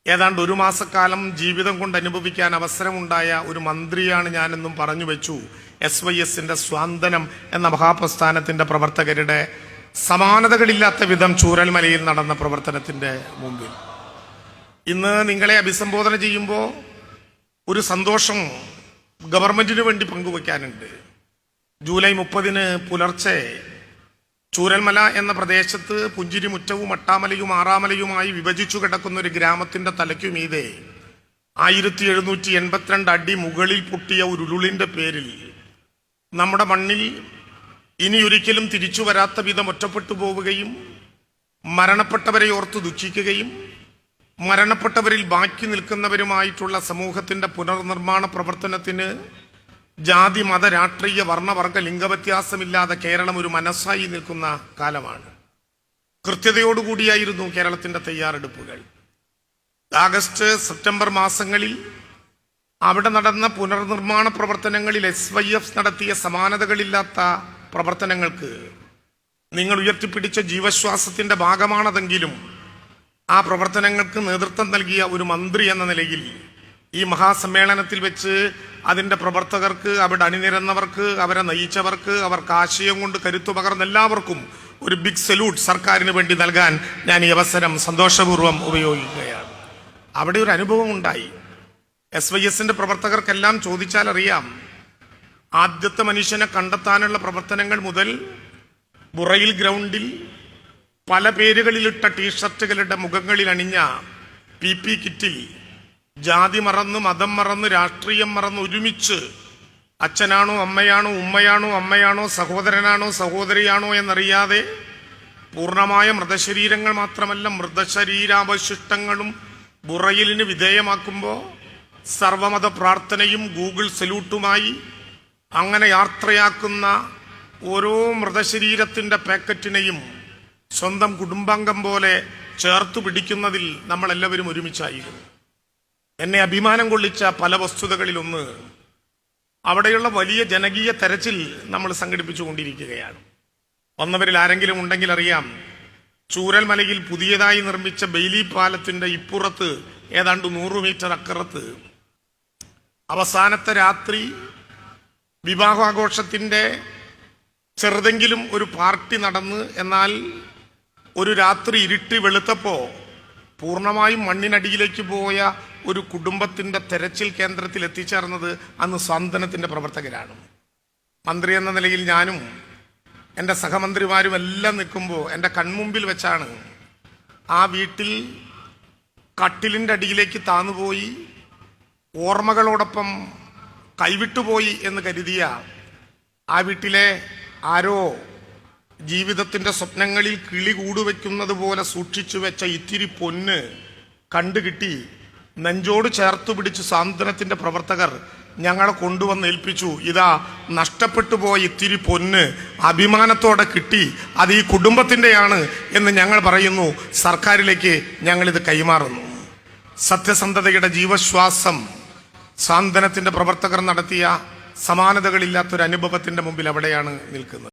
ഏതാണ്ട് ഒരു മാസക്കാലം ജീവിതം കൊണ്ട് അനുഭവിക്കാൻ അവസരമുണ്ടായ ഒരു മന്ത്രിയാണ് ഞാനെന്നും പറഞ്ഞു വെച്ചു SYSന്റെ സ്വാന്തനം എന്ന മഹാപ്രസ്ഥാനത്തിന്റെ പ്രവർത്തകരുടെ സമാനതകളില്ലാത്ത വിധം ചൂരൽമലയിൽ നടന്ന പ്രവർത്തനത്തിന്റെ മുമ്പിൽ. ഇന്ന് നിങ്ങളെ അഭിസംബോധന ചെയ്യുമ്പോൾ ഒരു സന്തോഷം ഗവൺമെന്റിന് വേണ്ടി പങ്കുവയ്ക്കാനുണ്ട്. ജൂലൈ 30 പുലർച്ചെ ചൂരൽമല എന്ന പ്രദേശത്ത് പുഞ്ചിരിമുറ്റവും അട്ടാമലയും ആറാമലയുമായി വിഭജിച്ചു കിടക്കുന്ന ഒരു ഗ്രാമത്തിന്റെ തലയ്ക്കുമീതെ 1782 അടി മുകളിൽ പൊട്ടിയ ഒരു ഉരുളിന്റെ പേരിൽ നമ്മുടെ മണ്ണിൽ ഇനിയൊരിക്കലും തിരിച്ചു വരാത്ത വിധം ഒറ്റപ്പെട്ടു പോവുകയും മരണപ്പെട്ടവരെ ഓർത്ത് ദുഃഖിക്കുകയും മരണപ്പെട്ടവരിൽ ബാക്കി നിൽക്കുന്നവരുമായിട്ടുള്ള സമൂഹത്തിന്റെ പുനർനിർമ്മാണ പ്രവർത്തനത്തിന് ജാതി മത രാഷ്ട്രീയ വർണ്ണവർഗ ലിംഗവ്യത്യാസമില്ലാതെ കേരളം ഒരു മനസ്സായി നിൽക്കുന്ന കാലമാണ്. കൃത്യതയോടുകൂടിയായിരുന്നു കേരളത്തിന്റെ തയ്യാറെടുപ്പുകൾ. ആഗസ്റ്റ് സെപ്റ്റംബർ മാസങ്ങളിൽ അവിടെ നടന്ന പുനർനിർമ്മാണ പ്രവർത്തനങ്ങളിൽ SYF നടത്തിയ സമാനതകളില്ലാത്ത പ്രവർത്തനങ്ങൾക്ക് നിങ്ങൾ ഉയർത്തിപ്പിടിച്ച ജീവശ്വാസത്തിന്റെ ഭാഗമാണതെങ്കിലും ആ പ്രവർത്തനങ്ങൾക്ക് നേതൃത്വം നൽകിയ ഒരു മന്ത്രി എന്ന നിലയിൽ ഈ മഹാസമ്മേളനത്തിൽ വെച്ച് അതിന്റെ പ്രവർത്തകർക്ക്, അവിടെ അണിനിരന്നവർക്ക്, അവരെ നയിച്ചവർക്ക്, അവർക്ക് ആശയം കൊണ്ട് കരുത്തു പകർന്ന എല്ലാവർക്കും ഒരു ബിഗ് സല്യൂട്ട് സർക്കാരിന് വേണ്ടി നൽകാൻ ഞാൻ ഈ അവസരം സന്തോഷപൂർവ്വം ഉപയോഗിക്കുകയാണ്. അവിടെ ഒരു അനുഭവം ഉണ്ടായി. SYSന്റെ പ്രവർത്തകർക്കെല്ലാം ചോദിച്ചാൽ അറിയാം. ആദ്യത്തെ മനുഷ്യനെ കണ്ടെത്താനുള്ള പ്രവർത്തനങ്ങൾ മുതൽ ബുറയിൽ ഗ്രൗണ്ടിൽ പല പേരുകളിലിട്ട ടീഷർട്ടുകളുടെ മുഖങ്ങളിൽ അണിഞ്ഞ PP കിറ്റിൽ ജാതി മറന്ന്, മതം മറന്ന്, രാഷ്ട്രീയം മറന്ന് ഒരുമിച്ച് അച്ഛനാണോ അമ്മയാണോ, ഉമ്മയാണോ അമ്മയാണോ, സഹോദരനാണോ സഹോദരിയാണോ എന്നറിയാതെ പൂർണ്ണമായ മൃതശരീരങ്ങൾ മാത്രമല്ല മൃതശരീരാവശിഷ്ടങ്ങളും ബുറയിലിന് വിധേയമാക്കുമ്പോൾ സർവമത പ്രാർത്ഥനയും ഗൂഗിൾ സല്യൂട്ടുമായി അങ്ങനെ യാത്രയാക്കുന്ന ഓരോ മൃതശരീരത്തിന്റെ പാക്കറ്റിനെയും സ്വന്തം കുടുംബാംഗം പോലെ ചേർത്തു പിടിക്കുന്നതിൽ നമ്മളെല്ലാവരും ഒരുമിച്ചായിരുന്നു. എന്നെ അഭിമാനം കൊള്ളിച്ച പല വസ്തുതകളിലൊന്ന് അവിടെയുള്ള വലിയ ജനകീയ തെരച്ചിൽ നമ്മൾ സംഘടിപ്പിച്ചുകൊണ്ടിരിക്കുകയാണ്. വന്നവരിൽ ആരെങ്കിലും ഉണ്ടെങ്കിൽ അറിയാം, ചൂരൽമലയിൽ പുതിയതായി നിർമ്മിച്ച ബെയിലി പാലത്തിന്റെ ഇപ്പുറത്ത് ഏതാണ്ട് 100 മീറ്റർ അക്കറത്ത് അവസാനത്തെ രാത്രി വിവാഹാഘോഷത്തിന്റെ ചെറുതെങ്കിലും ഒരു പാർട്ടി നടന്ന്, എന്നാൽ ഒരു രാത്രി ഇരുട്ടി വെളുത്തപ്പോ പൂർണ്ണമായും മണ്ണിനടിയിലേക്ക് പോയ ഒരു കുടുംബത്തിന്റെ തെരച്ചിൽ കേന്ദ്രത്തിൽ എത്തിച്ചേർന്നത് അന്ന് സ്വാന്തനത്തിന്റെ പ്രവർത്തകരാണ്. മന്ത്രി എന്ന നിലയിൽ ഞാനും എൻ്റെ സഹമന്ത്രിമാരും എല്ലാം നിൽക്കുമ്പോൾ എൻ്റെ കൺമുമ്പിൽ വെച്ചാണ് ആ വീട്ടിൽ കട്ടിലിൻ്റെ അടിയിലേക്ക് താന്നുപോയി ഓർമ്മകളോടൊപ്പം കൈവിട്ടുപോയി എന്ന് കരുതിയ ആ വീട്ടിലെ ആരോ ജീവിതത്തിന്റെ സ്വപ്നങ്ങളിൽ കിളി കൂടുവെക്കുന്നത് പോലെ സൂക്ഷിച്ചു വെച്ച ഇത്തിരി പൊന്ന് കണ്ടുകിട്ടി നെഞ്ചോട് ചേർത്തു പിടിച്ച് സാന്ത്വനത്തിന്റെ പ്രവർത്തകർ ഞങ്ങളെ കൊണ്ടുവന്ന് ഏൽപ്പിച്ചു. ഇതാ നഷ്ടപ്പെട്ടു പോയ ഇത്തിരി പൊന്ന് അഭിമാനത്തോടെ കിട്ടി, അത് ഈ കുടുംബത്തിൻ്റെയാണ് എന്ന് ഞങ്ങൾ പറയുന്നു. സർക്കാരിലേക്ക് ഞങ്ങളിത് കൈമാറുന്നു. സത്യസന്ധതയുടെ ജീവശ്വാസം സാന്ത്വനത്തിന്റെ പ്രവർത്തകർ നടത്തിയ സമാനതകളില്ലാത്തൊരു അനുഭവത്തിന്റെ മുമ്പിൽ അവിടെയാണ് നിൽക്കുന്നത്.